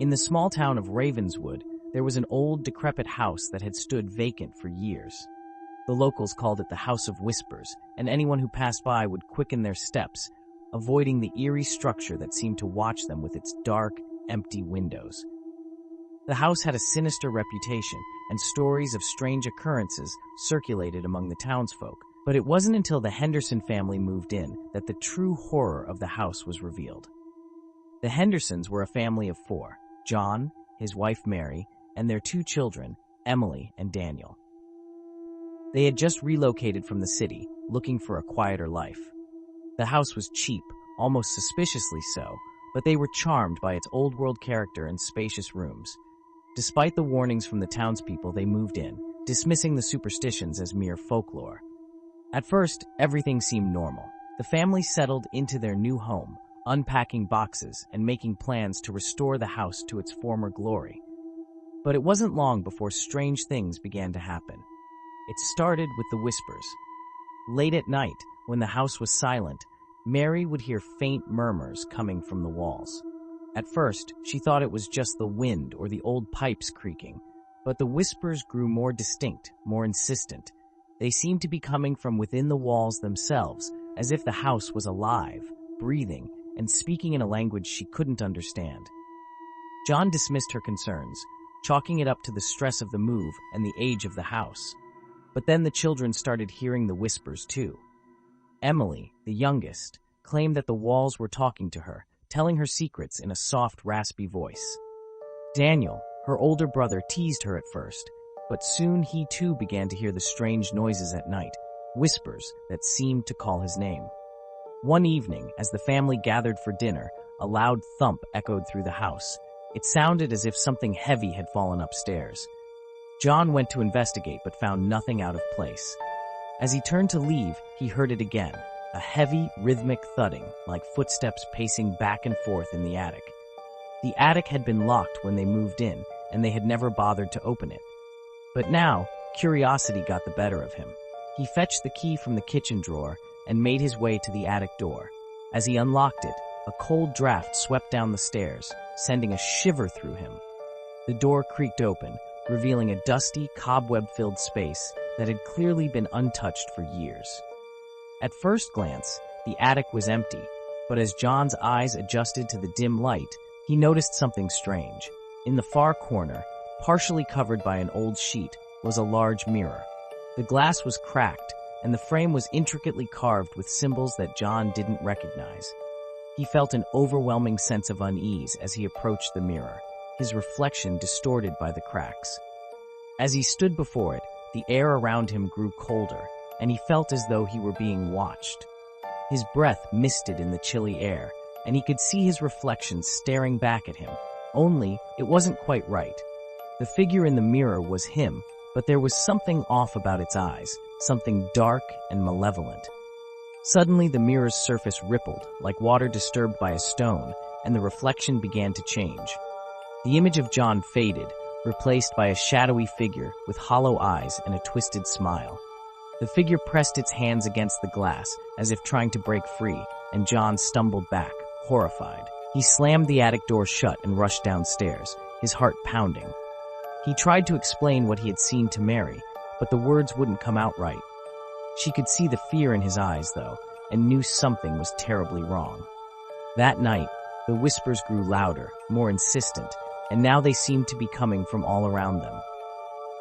In the small town of Ravenswood, there was an old, decrepit house that had stood vacant for years. The locals called it the House of Whispers, and anyone who passed by would quicken their steps, avoiding the eerie structure that seemed to watch them with its dark, empty windows. The house had a sinister reputation, and stories of strange occurrences circulated among the townsfolk. But it wasn't until the Henderson family moved in that the true horror of the house was revealed. The Hendersons were a family of 4, John, his wife Mary, and their 2 children, Emily and Daniel. They had just relocated from the city, looking for a quieter life. The house was cheap, almost suspiciously so, but they were charmed by its old-world character and spacious rooms. Despite the warnings from the townspeople, they moved in, dismissing the superstitions as mere folklore. At first, everything seemed normal. The family settled into their new home, unpacking boxes and making plans to restore the house to its former glory. But it wasn't long before strange things began to happen. It started with the whispers. Late at night, when the house was silent, Mary would hear faint murmurs coming from the walls. At first, she thought it was just the wind or the old pipes creaking, but the whispers grew more distinct, more insistent. They seemed to be coming from within the walls themselves, as if the house was alive, breathing, and speaking in a language she couldn't understand. John dismissed her concerns, chalking it up to the stress of the move and the age of the house. But then the children started hearing the whispers too. Emily, the youngest, claimed that the walls were talking to her, telling her secrets in a soft, raspy voice. Daniel, her older brother, teased her at first, but soon he too began to hear the strange noises at night, whispers that seemed to call his name. One evening, as the family gathered for dinner, a loud thump echoed through the house. It sounded as if something heavy had fallen upstairs. John went to investigate but found nothing out of place. As he turned to leave, he heard it again, a heavy, rhythmic thudding, like footsteps pacing back and forth in the attic. The attic had been locked when they moved in, and they had never bothered to open it. But now, curiosity got the better of him. He fetched the key from the kitchen drawer and made his way to the attic door. As he unlocked it, a cold draft swept down the stairs, sending a shiver through him. The door creaked open, revealing a dusty, cobweb-filled space that had clearly been untouched for years. At first glance, the attic was empty, but as John's eyes adjusted to the dim light, he noticed something strange. In the far corner, partially covered by an old sheet, was a large mirror. The glass was cracked, and the frame was intricately carved with symbols that John didn't recognize. He felt an overwhelming sense of unease as he approached the mirror, his reflection distorted by the cracks. As he stood before it, the air around him grew colder, and he felt as though he were being watched. His breath misted in the chilly air, and he could see his reflection staring back at him, only it wasn't quite right. The figure in the mirror was him, but there was something off about its eyes, something dark and malevolent. Suddenly, the mirror's surface rippled, like water disturbed by a stone, and the reflection began to change. The image of John faded, replaced by a shadowy figure with hollow eyes and a twisted smile. The figure pressed its hands against the glass, as if trying to break free, and John stumbled back, horrified. He slammed the attic door shut and rushed downstairs, his heart pounding. He tried to explain what he had seen to Mary, but the words wouldn't come out right. She could see the fear in his eyes, though, and knew something was terribly wrong. That night, the whispers grew louder, more insistent, and now they seemed to be coming from all around them.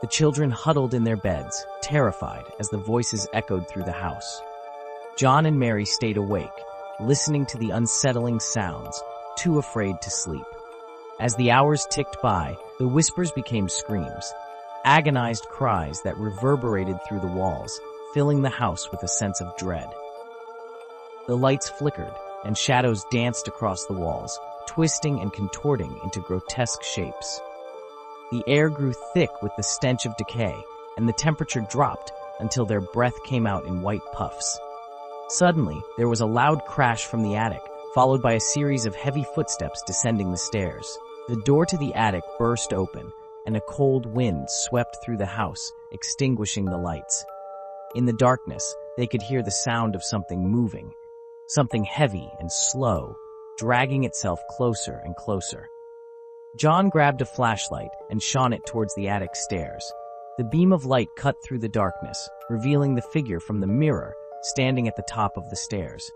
The children huddled in their beds, terrified as the voices echoed through the house. John and Mary stayed awake, listening to the unsettling sounds, too afraid to sleep. As the hours ticked by, the whispers became screams, agonized cries that reverberated through the walls, filling the house with a sense of dread. The lights flickered, and shadows danced across the walls, twisting and contorting into grotesque shapes. The air grew thick with the stench of decay, and the temperature dropped until their breath came out in white puffs. Suddenly, there was a loud crash from the attic, followed by a series of heavy footsteps descending the stairs. The door to the attic burst open, and a cold wind swept through the house, extinguishing the lights. In the darkness, they could hear the sound of something moving, something heavy and slow, dragging itself closer and closer. John grabbed a flashlight and shone it towards the attic stairs. The beam of light cut through the darkness, revealing the figure from the mirror standing at the top of the stairs.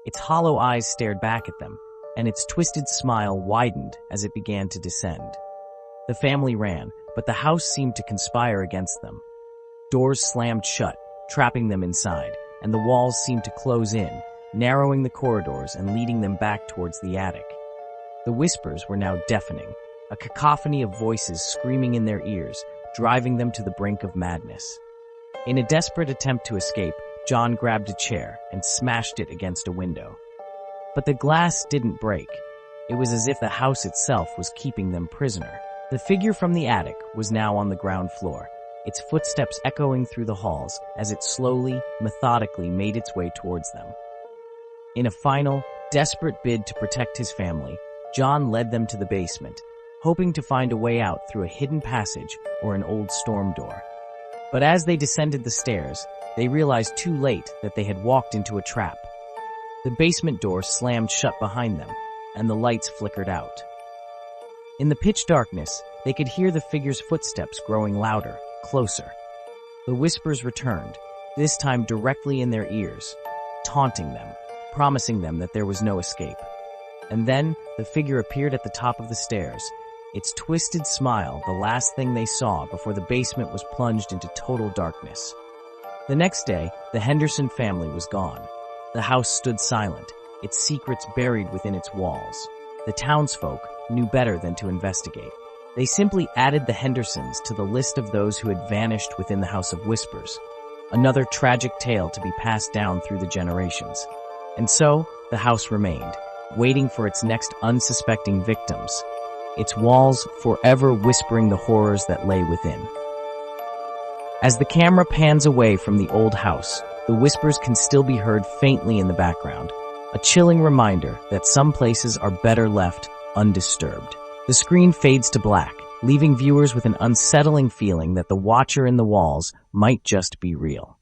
Its hollow eyes stared back at them, and its twisted smile widened as it began to descend. The family ran, but the house seemed to conspire against them. Doors slammed shut, trapping them inside, and the walls seemed to close in, narrowing the corridors and leading them back towards the attic. The whispers were now deafening, a cacophony of voices screaming in their ears, driving them to the brink of madness. In a desperate attempt to escape, John grabbed a chair and smashed it against a window. But the glass didn't break. It was as if the house itself was keeping them prisoner. The figure from the attic was now on the ground floor, its footsteps echoing through the halls as it slowly, methodically made its way towards them. In a final, desperate bid to protect his family, John led them to the basement, hoping to find a way out through a hidden passage or an old storm door. But as they descended the stairs, they realized too late that they had walked into a trap. The basement door slammed shut behind them, and the lights flickered out. In the pitch darkness, they could hear the figure's footsteps growing louder, closer. The whispers returned, this time directly in their ears, taunting them, promising them that there was no escape. And then, the figure appeared at the top of the stairs, its twisted smile the last thing they saw before the basement was plunged into total darkness. The next day, the Henderson family was gone. The house stood silent, its secrets buried within its walls. The townsfolk knew better than to investigate. They simply added the Hendersons to the list of those who had vanished within the House of Whispers, another tragic tale to be passed down through the generations. And so, the house remained, waiting for its next unsuspecting victims, its walls forever whispering the horrors that lay within. As the camera pans away from the old house, the whispers can still be heard faintly in the background, a chilling reminder that some places are better left undisturbed. The screen fades to black, leaving viewers with an unsettling feeling that the watcher in the walls might just be real.